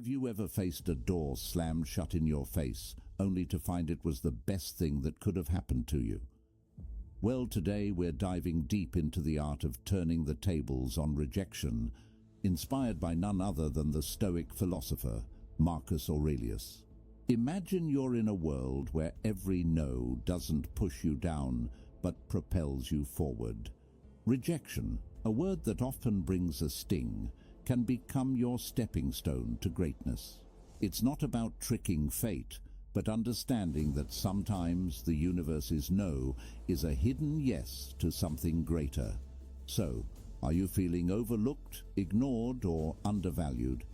Have you ever faced a door slammed shut in your face, only to find it was the best thing that could have happened to you? Well, today we're diving deep into the art of turning the tables on rejection, inspired by none other than the Stoic philosopher, Marcus Aurelius. Imagine you're in a world where every no doesn't push you down, but propels you forward. Rejection, a word that often brings a sting, can become your stepping stone to greatness. It's not about tricking fate, but understanding that sometimes the universe's no is a hidden yes to something greater. So, are you feeling overlooked, ignored, or undervalued?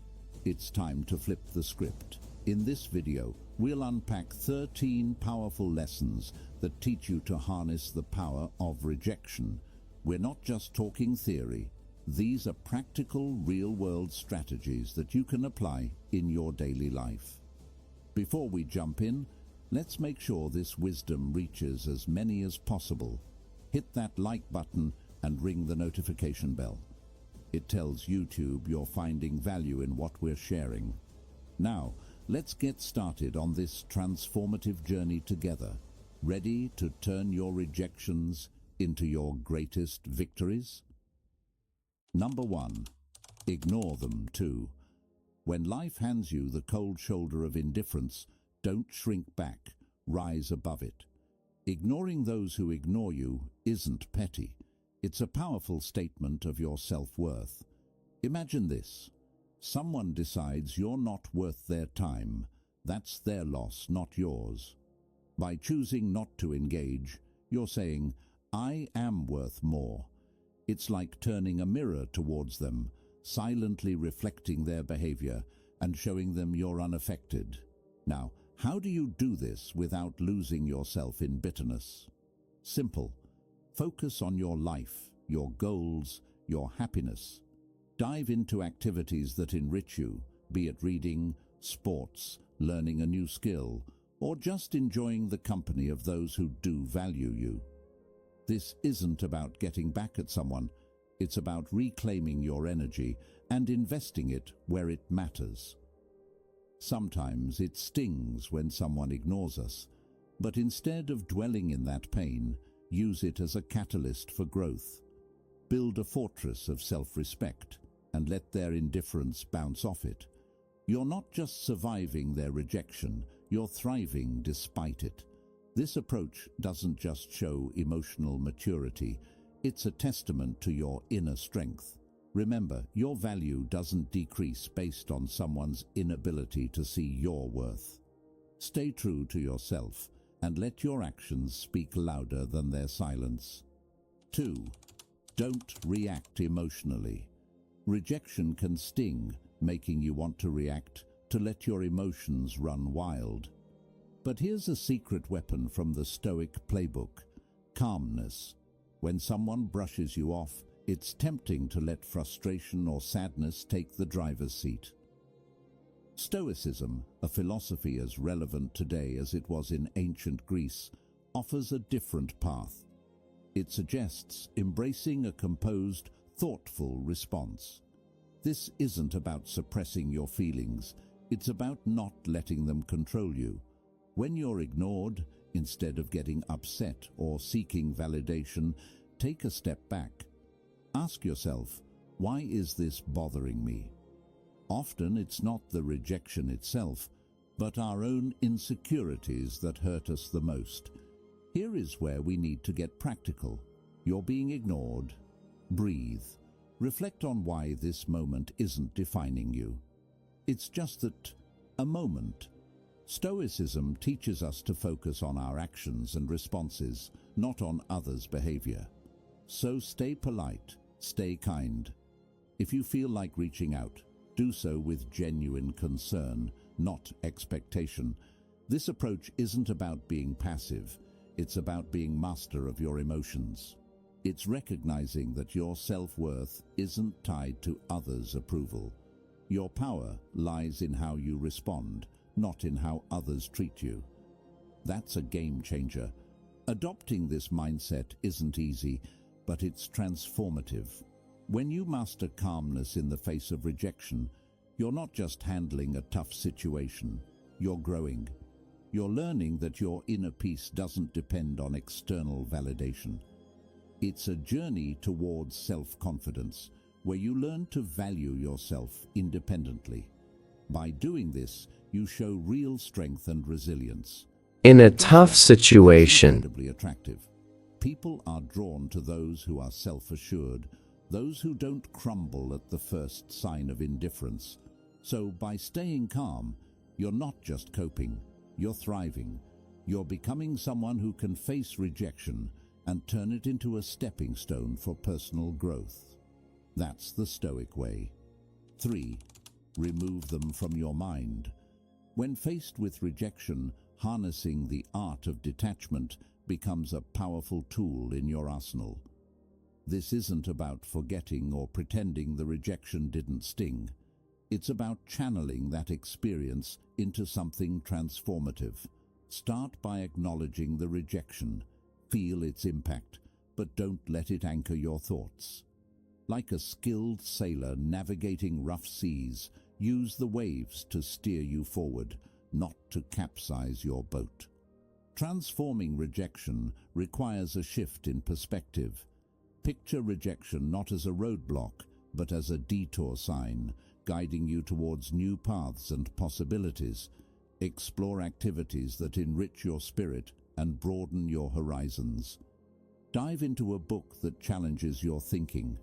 It's time to flip the script. In this video, we'll unpack 13 powerful lessons that teach you to harness the power of rejection. We're not just talking theory. These are practical, real-world strategies that you can apply in your daily life. Before we jump in, let's make sure this wisdom reaches as many as possible. Hit that like button and ring the notification bell. It tells YouTube you're finding value in what we're sharing. Now, let's get started on this transformative journey together. Ready to turn your rejections into your greatest victories? Number 1. Ignore them too. When life hands you the cold shoulder of indifference, don't shrink back, rise above it. Ignoring those who ignore you isn't petty. It's a powerful statement of your self-worth. Imagine this. Someone decides you're not worth their time. That's their loss, not yours. By choosing not to engage, you're saying, I am worth more. It's like turning a mirror towards them, silently reflecting their behavior and showing them you're unaffected. Now, how do you do this without losing yourself in bitterness? Simple. Focus on your life, your goals, your happiness. Dive into activities that enrich you, be it reading, sports, learning a new skill, or just enjoying the company of those who do value you. This isn't about getting back at someone. It's about reclaiming your energy and investing it where it matters. Sometimes it stings when someone ignores us, but instead of dwelling in that pain, use it as a catalyst for growth. Build a fortress of self-respect and let their indifference bounce off it. You're not just surviving their rejection, you're thriving despite it. This approach doesn't just show emotional maturity, it's a testament to your inner strength. Remember, your value doesn't decrease based on someone's inability to see your worth. Stay true to yourself and let your actions speak louder than their silence. 2. Don't react emotionally. Rejection can sting, making you want to react, to let your emotions run wild. But here's a secret weapon from the Stoic playbook: calmness. When someone brushes you off, it's tempting to let frustration or sadness take the driver's seat. Stoicism, a philosophy as relevant today as it was in ancient Greece, offers a different path. It suggests embracing a composed, thoughtful response. This isn't about suppressing your feelings, it's about not letting them control you. When you're ignored, instead of getting upset or seeking validation, take a step back. Ask yourself, why is this bothering me? Often it's not the rejection itself, but our own insecurities that hurt us the most. Here is where we need to get practical. You're being ignored. Breathe. Reflect on why this moment isn't defining you. It's just that a moment. Stoicism teaches us to focus on our actions and responses, not on others' behavior. So stay polite, stay kind. If you feel like reaching out, do so with genuine concern, not expectation. This approach isn't about being passive, it's about being master of your emotions. It's recognizing that your self-worth isn't tied to others' approval. Your power lies in how you respond, not in how others treat you. That's a game changer. Adopting this mindset isn't easy, but it's transformative. When you master calmness in the face of rejection, You're not just handling a tough situation, you're growing. You're learning that your inner peace doesn't depend on external validation. It's a journey towards self-confidence, where you learn to value yourself independently. By doing this, you show real strength and resilience. In a tough situation, Incredibly attractive. People are drawn to those who are self-assured, those who don't crumble at the first sign of indifference. So by staying calm, you're not just coping, you're thriving. You're becoming someone who can face rejection and turn it into a stepping stone for personal growth. That's the Stoic way. 3. Remove them from your mind. When faced with rejection, harnessing the art of detachment becomes a powerful tool in your arsenal. This isn't about forgetting or pretending the rejection didn't sting. It's about channeling that experience into something transformative. Start by acknowledging the rejection. Feel its impact, but don't let it anchor your thoughts. Like a skilled sailor navigating rough seas, use the waves to steer you forward, not to capsize your boat. Transforming rejection requires a shift in perspective. Picture rejection not as a roadblock, but as a detour sign, guiding you towards new paths and possibilities. Explore activities that enrich your spirit and broaden your horizons. Dive into a book that challenges your thinking.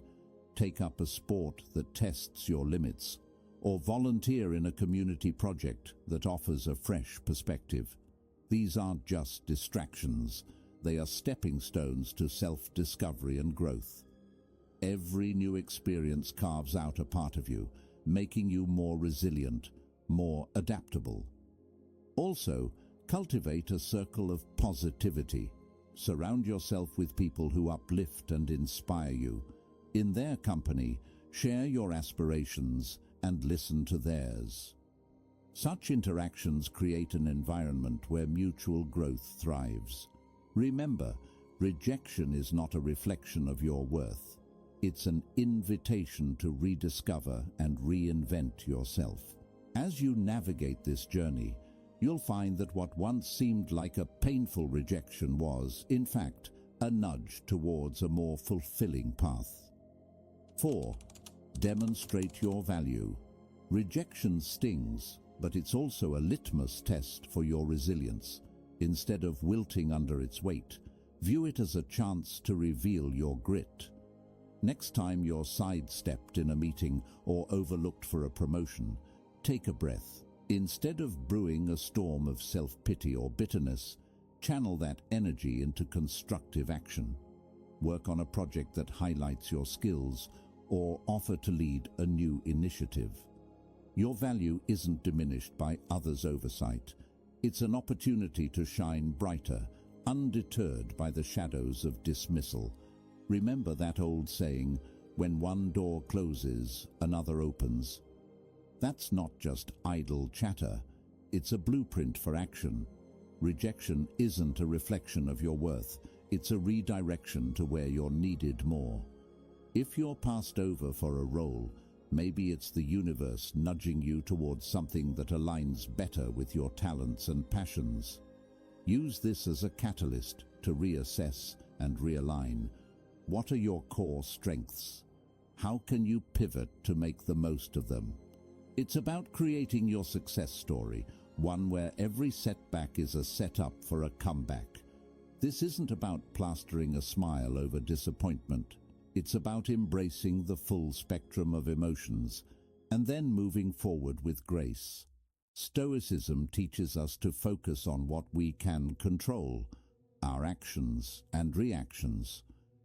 Take up a sport that tests your limits, or volunteer in a community project that offers a fresh perspective. These aren't just distractions, they are stepping stones to self-discovery and growth. Every new experience carves out a part of you, making you more resilient, more adaptable. Also, cultivate a circle of positivity. Surround yourself with people who uplift and inspire you. In their company, share your aspirations and listen to theirs. Such interactions create an environment where mutual growth thrives. Remember, rejection is not a reflection of your worth. It's an invitation to rediscover and reinvent yourself. As you navigate this journey, you'll find that what once seemed like a painful rejection was, in fact, a nudge towards a more fulfilling path. 4. Demonstrate your value. Rejection stings, but it's also a litmus test for your resilience. Instead of wilting under its weight, view it as a chance to reveal your grit. Next time you're sidestepped in a meeting or overlooked for a promotion, take a breath. Instead of brewing a storm of self-pity or bitterness, channel that energy into constructive action. Work on a project that highlights your skills or offer to lead a new initiative. Your value isn't diminished by others' oversight. It's an opportunity to shine brighter, undeterred by the shadows of dismissal. Remember that old saying, when one door closes, another opens. That's not just idle chatter, it's a blueprint for action. Rejection isn't a reflection of your worth, it's a redirection to where you're needed more. If you're passed over for a role, maybe it's the universe nudging you towards something that aligns better with your talents and passions. Use this as a catalyst to reassess and realign. What are your core strengths? How can you pivot to make the most of them? It's about creating your success story, one where every setback is a setup for a comeback. This isn't about plastering a smile over disappointment. It's about embracing the full spectrum of emotions and then moving forward with grace. Stoicism teaches us to focus on what we can control, our actions and reactions.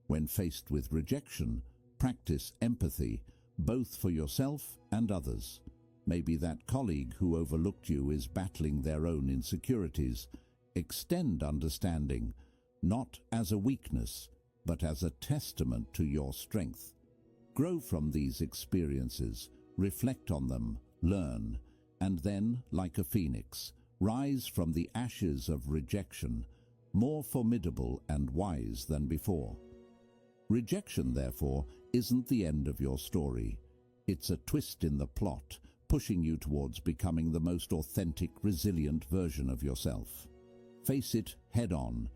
When faced with rejection, practice empathy, both for yourself and others. Maybe that colleague who overlooked you is battling their own insecurities. Extend understanding, not as a weakness, but as a testament to your strength. Grow from these experiences, reflect on them, learn, and then, like a phoenix, rise from the ashes of rejection, more formidable and wise than before. Rejection, therefore, isn't the end of your story. It's a twist in the plot, pushing you towards becoming the most authentic, resilient version of yourself. Face it head-on,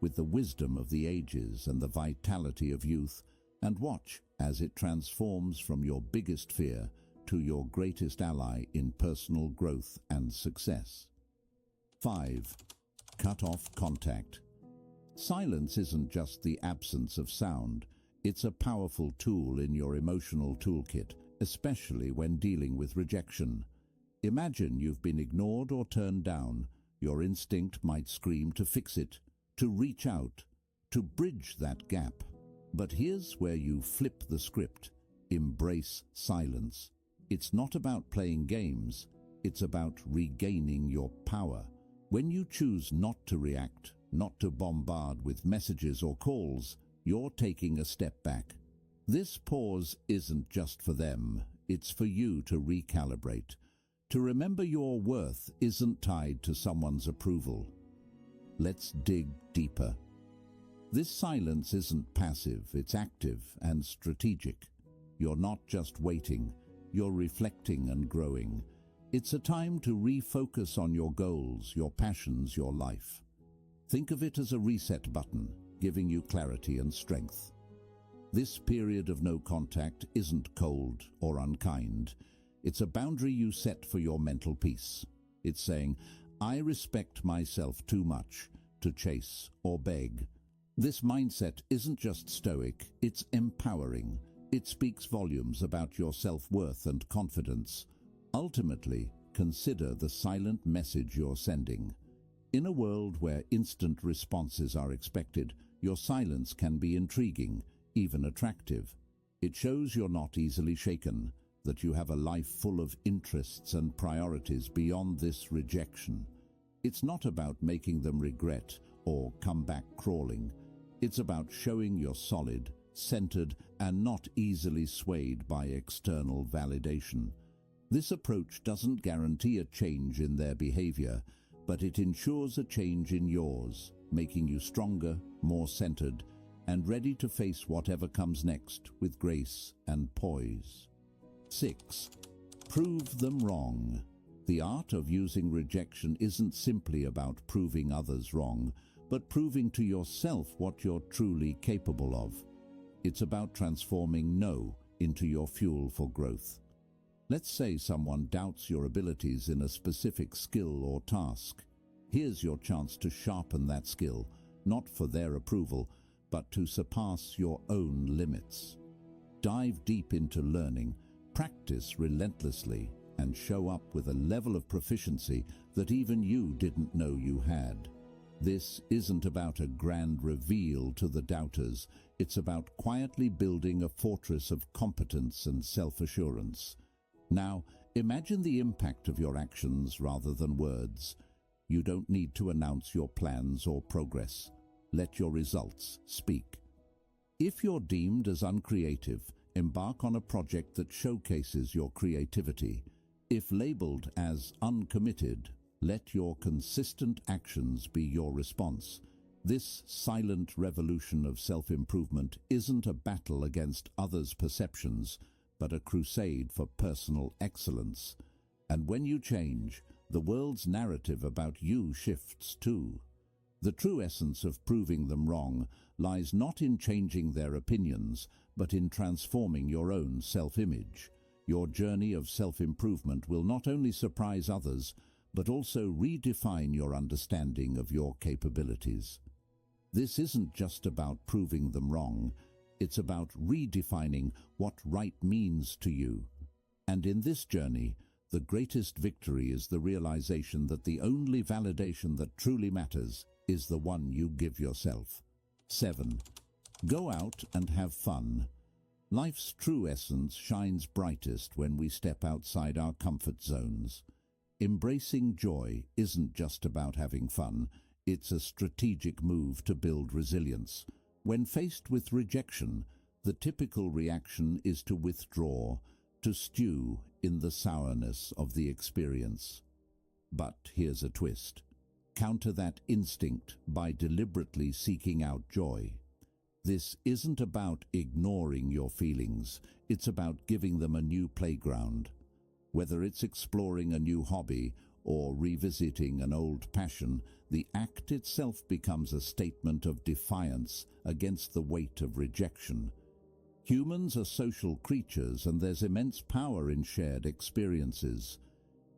with the wisdom of the ages and the vitality of youth, and watch as it transforms from your biggest fear to your greatest ally in personal growth and success. 5. Cut off contact. Silence isn't just the absence of sound, it's a powerful tool in your emotional toolkit, especially when dealing with rejection. Imagine you've been ignored or turned down. Your instinct might scream to fix it, to reach out, to bridge that gap. But here's where you flip the script. Embrace silence. It's not about playing games, it's about regaining your power. When you choose not to react, not to bombard with messages or calls, you're taking a step back. This pause isn't just for them, it's for you to recalibrate. To remember your worth isn't tied to someone's approval. Let's dig deeper. This silence isn't passive, it's active and strategic. You're not just waiting, you're reflecting and growing. It's a time to refocus on your goals, your passions, your life. Think of it as a reset button, giving you clarity and strength. This period of no contact isn't cold or unkind. It's a boundary you set for your mental peace. It's saying, I respect myself too much to chase or beg. This mindset isn't just stoic, it's empowering. It speaks volumes about your self-worth and confidence. Ultimately, consider the silent message you're sending. In a world where instant responses are expected, your silence can be intriguing, even attractive. It shows you're not easily shaken, that you have a life full of interests and priorities beyond this rejection. It's not about making them regret or come back crawling. It's about showing you're solid, centered, and not easily swayed by external validation. This approach doesn't guarantee a change in their behavior, but it ensures a change in yours, making you stronger, more centered, and ready to face whatever comes next with grace and poise. 6. Prove them wrong. The art of using rejection isn't simply about proving others wrong, but proving to yourself what you're truly capable of. It's about transforming no into your fuel for growth. Let's say someone doubts your abilities in a specific skill or task. Here's your chance to sharpen that skill, not for their approval, but to surpass your own limits. Dive deep into learning, practice relentlessly, and show up with a level of proficiency that even you didn't know you had. This isn't about a grand reveal to the doubters, it's about quietly building a fortress of competence and self-assurance. Now, imagine the impact of your actions rather than words. You don't need to announce your plans or progress. Let your results speak. If you're deemed as uncreative, embark on a project that showcases your creativity. If labeled as uncommitted, let your consistent actions be your response. This silent revolution of self-improvement isn't a battle against others' perceptions, but a crusade for personal excellence. And when you change, the world's narrative about you shifts too. The true essence of proving them wrong lies not in changing their opinions, but in transforming your own self-image. Your journey of self-improvement will not only surprise others, but also redefine your understanding of your capabilities. This isn't just about proving them wrong, it's about redefining what right means to you. And in this journey, the greatest victory is the realization that the only validation that truly matters is the one you give yourself. 7. Go out and have fun. Life's true essence shines brightest when we step outside our comfort zones. Embracing joy isn't just about having fun, it's a strategic move to build resilience. When faced with rejection, the typical reaction is to withdraw, to stew in the sourness of the experience. But here's a twist. Counter that instinct by deliberately seeking out joy. This isn't about ignoring your feelings, it's about giving them a new playground. Whether it's exploring a new hobby or revisiting an old passion, the act itself becomes a statement of defiance against the weight of rejection. Humans are social creatures, and there's immense power in shared experiences.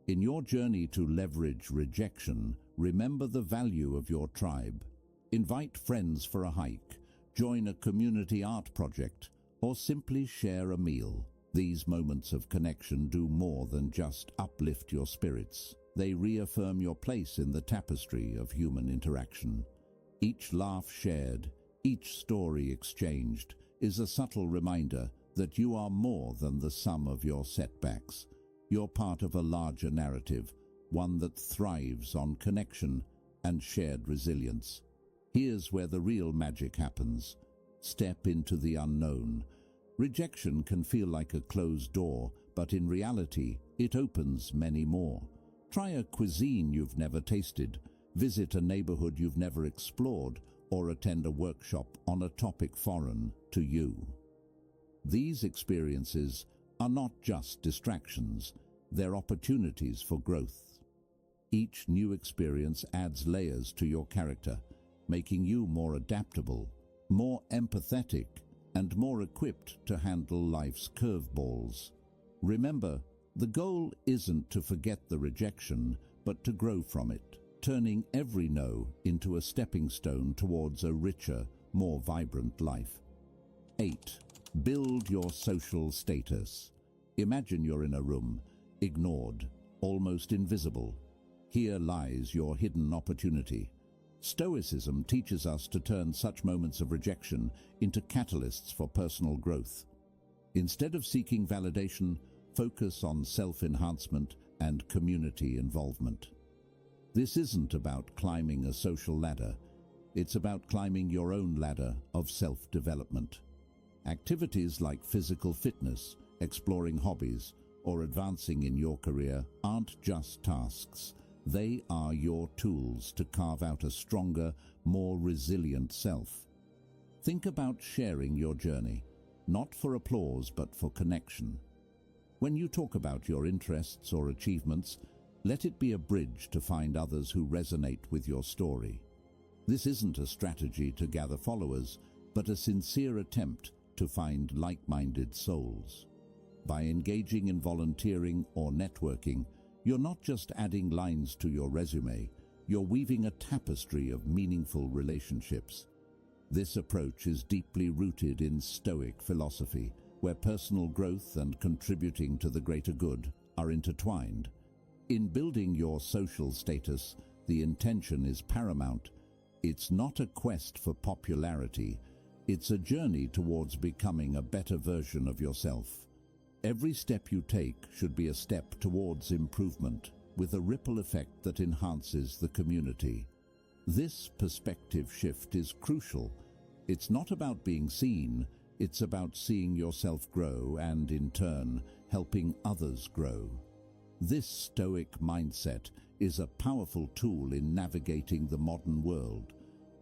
In your journey to leverage rejection, remember the value of your tribe. Invite friends for a hike, join a community art project, or simply share a meal. These moments of connection do more than just uplift your spirits. They reaffirm your place in the tapestry of human interaction. Each laugh shared, each story exchanged, is a subtle reminder that you are more than the sum of your setbacks. You're part of a larger narrative, one that thrives on connection and shared resilience. Here's where the real magic happens. Step into the unknown. Rejection can feel like a closed door, but in reality, it opens many more. Try a cuisine you've never tasted, visit a neighborhood you've never explored, or attend a workshop on a topic foreign to you. These experiences are not just distractions, they're opportunities for growth. Each new experience adds layers to your character, making you more adaptable, more empathetic, and more equipped to handle life's curveballs. Remember, the goal isn't to forget the rejection, but to grow from it, turning every no into a stepping stone towards a richer, more vibrant life. 8. Build your social status. Imagine you're in a room, ignored, almost invisible. Here lies your hidden opportunity. Stoicism teaches us to turn such moments of rejection into catalysts for personal growth. Instead of seeking validation, focus on self-enhancement and community involvement. This isn't about climbing a social ladder. It's about climbing your own ladder of self-development. Activities like physical fitness, exploring hobbies, or advancing in your career aren't just tasks. They are your tools to carve out a stronger, more resilient self. Think about sharing your journey, not for applause but for connection. When you talk about your interests or achievements, let it be a bridge to find others who resonate with your story. This isn't a strategy to gather followers, but a sincere attempt to find like-minded souls. By engaging in volunteering or networking, you're not just adding lines to your resume, you're weaving a tapestry of meaningful relationships. This approach is deeply rooted in Stoic philosophy, where personal growth and contributing to the greater good are intertwined. In building your social status, the intention is paramount. It's not a quest for popularity, it's a journey towards becoming a better version of yourself. Every step you take should be a step towards improvement, with a ripple effect that enhances the community. This perspective shift is crucial. It's not about being seen, it's about seeing yourself grow and, in turn, helping others grow. This Stoic mindset is a powerful tool in navigating the modern world,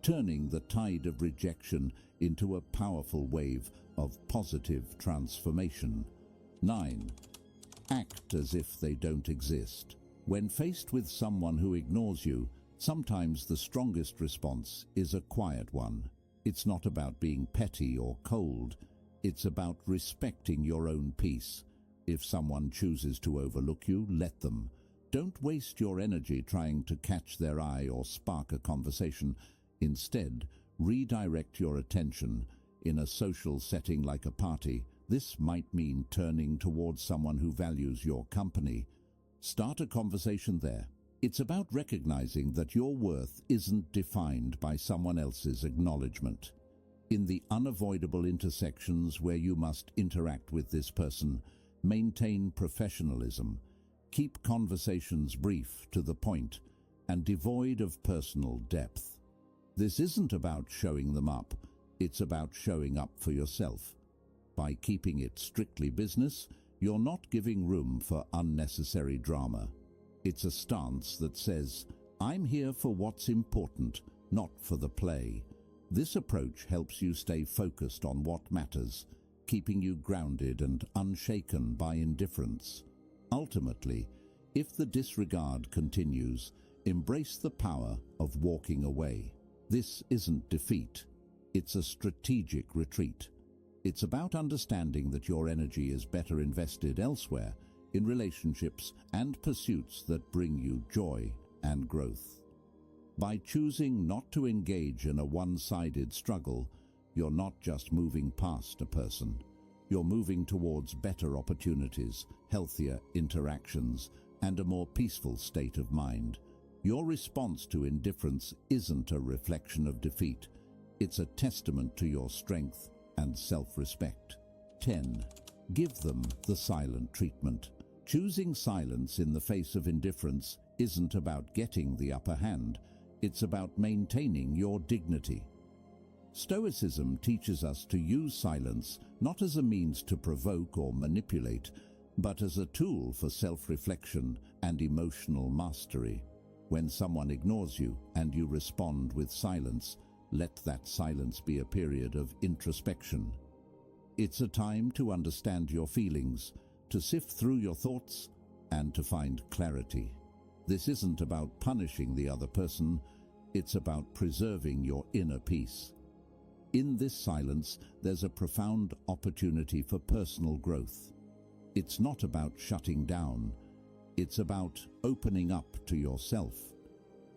turning the tide of rejection into a powerful wave of positive transformation. 9. Act as if they don't exist. When faced with someone who ignores you, sometimes the strongest response is a quiet one. It's not about being petty or cold, it's about respecting your own peace. If someone chooses to overlook you, let them. Don't waste your energy trying to catch their eye or spark a conversation. Instead, redirect your attention. In a social setting like a party, this might mean turning towards someone who values your company. Start a conversation there. It's about recognizing that your worth isn't defined by someone else's acknowledgement. In the unavoidable intersections where you must interact with this person, maintain professionalism. Keep conversations brief, to the point, and devoid of personal depth. This isn't about showing them up, it's about showing up for yourself. By keeping it strictly business, you're not giving room for unnecessary drama. It's a stance that says, I'm here for what's important, not for the play. This approach helps you stay focused on what matters, keeping you grounded and unshaken by indifference. Ultimately, if the disregard continues, embrace the power of walking away. This isn't defeat, it's a strategic retreat. It's about understanding that your energy is better invested elsewhere, in relationships and pursuits that bring you joy and growth. By choosing not to engage in a one-sided struggle, you're not just moving past a person. You're moving towards better opportunities, healthier interactions, and a more peaceful state of mind. Your response to indifference isn't a reflection of defeat. It's a testament to your strength and self-respect. 10. Give them the silent treatment. Choosing silence in the face of indifference isn't about getting the upper hand. It's about maintaining your dignity. Stoicism teaches us to use silence not as a means to provoke or manipulate, but as a tool for self-reflection and emotional mastery. When someone ignores you and you respond with silence, let that silence be a period of introspection. It's a time to understand your feelings, to sift through your thoughts, and to find clarity. This isn't about punishing the other person, it's about preserving your inner peace. In this silence, there's a profound opportunity for personal growth. It's not about shutting down, it's about opening up to yourself.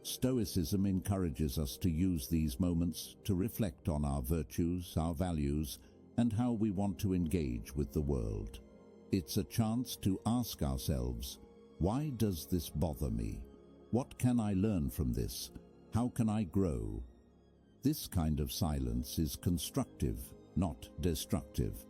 Stoicism encourages us to use these moments to reflect on our virtues, our values, and how we want to engage with the world. It's a chance to ask ourselves, why does this bother me? What can I learn from this? How can I grow? This kind of silence is constructive, not destructive.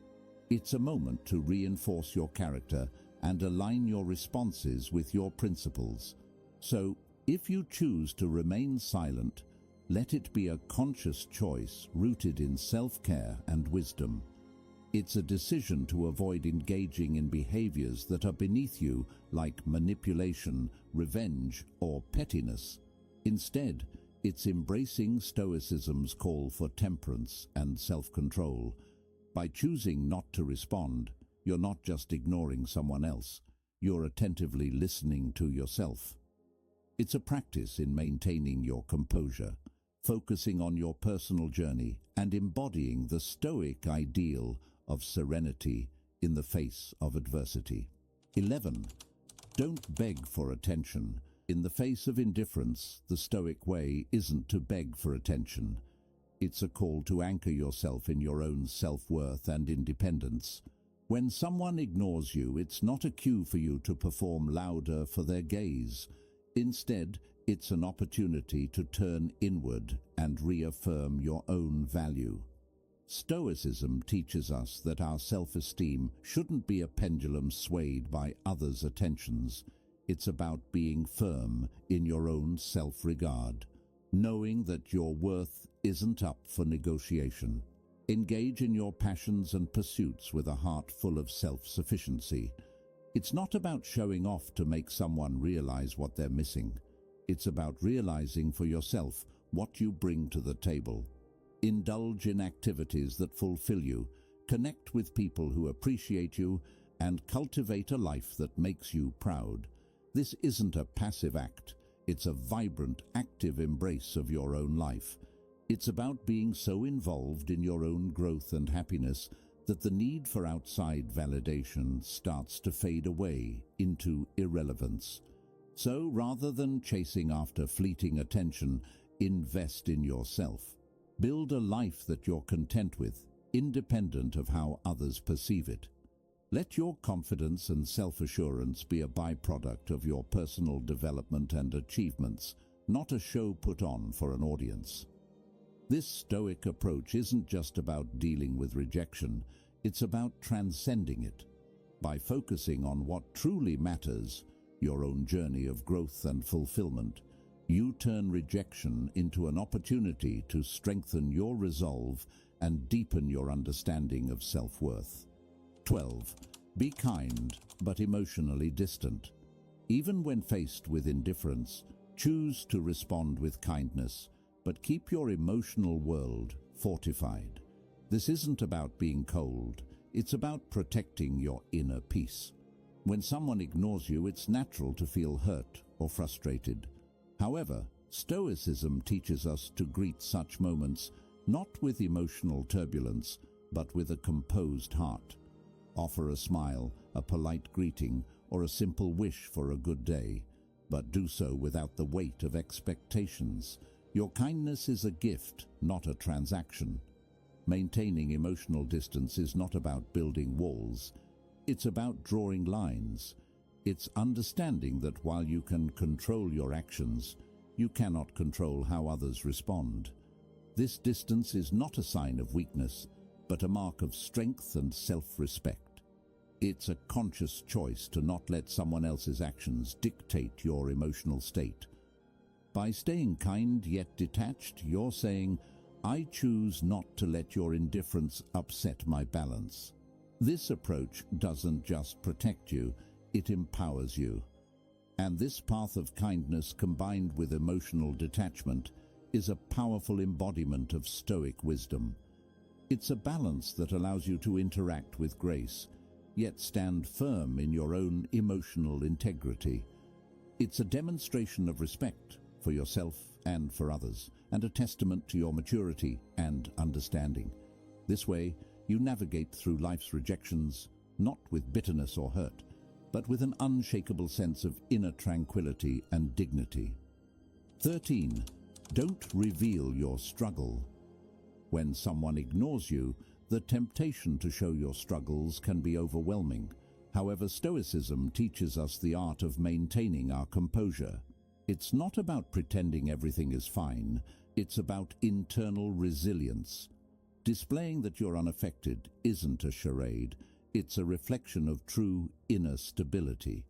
It's a moment to reinforce your character and align your responses with your principles. So, if you choose to remain silent, let it be a conscious choice rooted in self-care and wisdom. It's a decision to avoid engaging in behaviors that are beneath you, like manipulation, revenge, or pettiness. Instead, it's embracing Stoicism's call for temperance and self-control. By choosing not to respond, you're not just ignoring someone else, you're attentively listening to yourself. It's a practice in maintaining your composure, focusing on your personal journey, and embodying the Stoic ideal of serenity in the face of adversity. 11. Don't beg for attention. In the face of indifference, the Stoic way isn't to beg for attention. It's a call to anchor yourself in your own self-worth and independence. When someone ignores you, it's not a cue for you to perform louder for their gaze. Instead, it's an opportunity to turn inward and reaffirm your own value. Stoicism teaches us that our self-esteem shouldn't be a pendulum swayed by others' attentions. It's about being firm in your own self-regard, knowing that your worth isn't up for negotiation. Engage in your passions and pursuits with a heart full of self-sufficiency. It's not about showing off to make someone realize what they're missing. It's about realizing for yourself what you bring to the table. Indulge in activities that fulfill you, connect with people who appreciate you, and cultivate a life that makes you proud. This isn't a passive act. It's a vibrant, active embrace of your own life. It's about being so involved in your own growth and happiness that the need for outside validation starts to fade away into irrelevance. So rather than chasing after fleeting attention, invest in yourself. Build a life that you're content with, independent of how others perceive it. Let your confidence and self-assurance be a byproduct of your personal development and achievements, not a show put on for an audience. This Stoic approach isn't just about dealing with rejection, it's about transcending it. By focusing on what truly matters, your own journey of growth and fulfillment, you turn rejection into an opportunity to strengthen your resolve and deepen your understanding of self-worth. 12. Be kind, but emotionally distant. Even when faced with indifference, choose to respond with kindness, but keep your emotional world fortified. This isn't about being cold, it's about protecting your inner peace. When someone ignores you, it's natural to feel hurt or frustrated. However, Stoicism teaches us to greet such moments not with emotional turbulence, but with a composed heart. Offer a smile, a polite greeting, or a simple wish for a good day, but do so without the weight of expectations. Your kindness is a gift, not a transaction. Maintaining emotional distance is not about building walls. It's about drawing lines. It's understanding that while you can control your actions, you cannot control how others respond. This distance is not a sign of weakness, but a mark of strength and self-respect. It's a conscious choice to not let someone else's actions dictate your emotional state. By staying kind yet detached, you're saying, "I choose not to let your indifference upset my balance." This approach doesn't just protect you, it empowers you. And this path of kindness combined with emotional detachment is a powerful embodiment of Stoic wisdom. It's a balance that allows you to interact with grace, yet stand firm in your own emotional integrity. It's a demonstration of respect for yourself and for others, and a testament to your maturity and understanding. This way, you navigate through life's rejections, not with bitterness or hurt, but with an unshakable sense of inner tranquility and dignity. 13. Don't reveal your struggle. When someone ignores you, the temptation to show your struggles can be overwhelming. However, Stoicism teaches us the art of maintaining our composure. It's not about pretending everything is fine, it's about internal resilience. Displaying that you're unaffected isn't a charade, it's a reflection of true inner stability.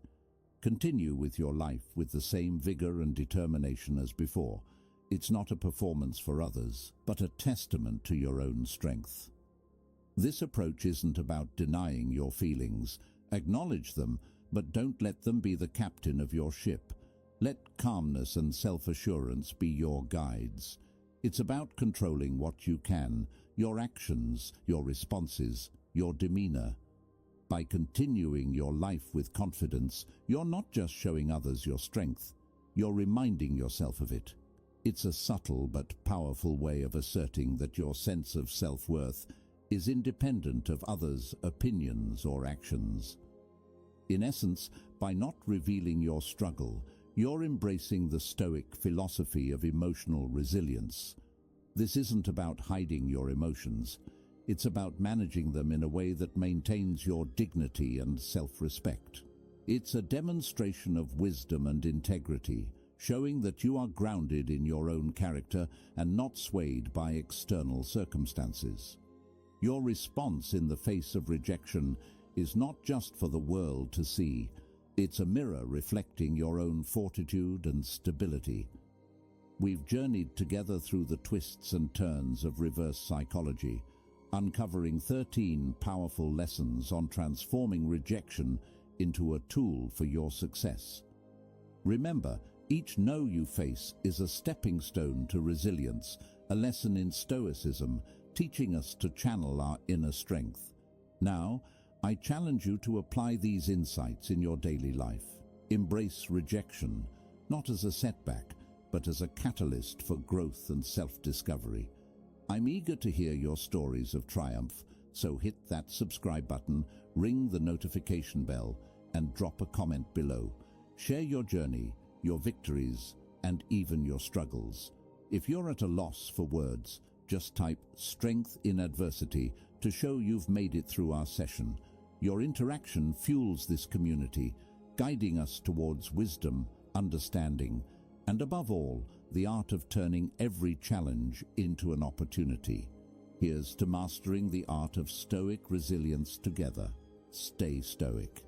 Continue with your life with the same vigor and determination as before. It's not a performance for others, but a testament to your own strength. This approach isn't about denying your feelings. Acknowledge them, but don't let them be the captain of your ship. Let calmness and self-assurance be your guides. It's about controlling what you can, your actions, your responses, your demeanor. By continuing your life with confidence, you're not just showing others your strength, you're reminding yourself of it. It's a subtle but powerful way of asserting that your sense of self-worth is independent of others' opinions or actions. In essence, by not revealing your struggle, you're embracing the Stoic philosophy of emotional resilience. This isn't about hiding your emotions. It's about managing them in a way that maintains your dignity and self-respect. It's a demonstration of wisdom and integrity, showing that you are grounded in your own character and not swayed by external circumstances. Your response in the face of rejection is not just for the world to see. It's a mirror reflecting your own fortitude and stability. We've journeyed together through the twists and turns of reverse psychology, uncovering 13 powerful lessons on transforming rejection into a tool for your success. Remember, each no you face is a stepping stone to resilience, a lesson in Stoicism, teaching us to channel our inner strength. Now, I challenge you to apply these insights in your daily life. Embrace rejection, not as a setback, but as a catalyst for growth and self-discovery. I'm eager to hear your stories of triumph, so hit that subscribe button, ring the notification bell, and drop a comment below. Share your journey, your victories, and even your struggles. If you're at a loss for words, just type "strength in adversity" to show you've made it through our session. Your interaction fuels this community, guiding us towards wisdom, understanding, and above all, the art of turning every challenge into an opportunity. Here's to mastering the art of Stoic resilience together. Stay Stoic.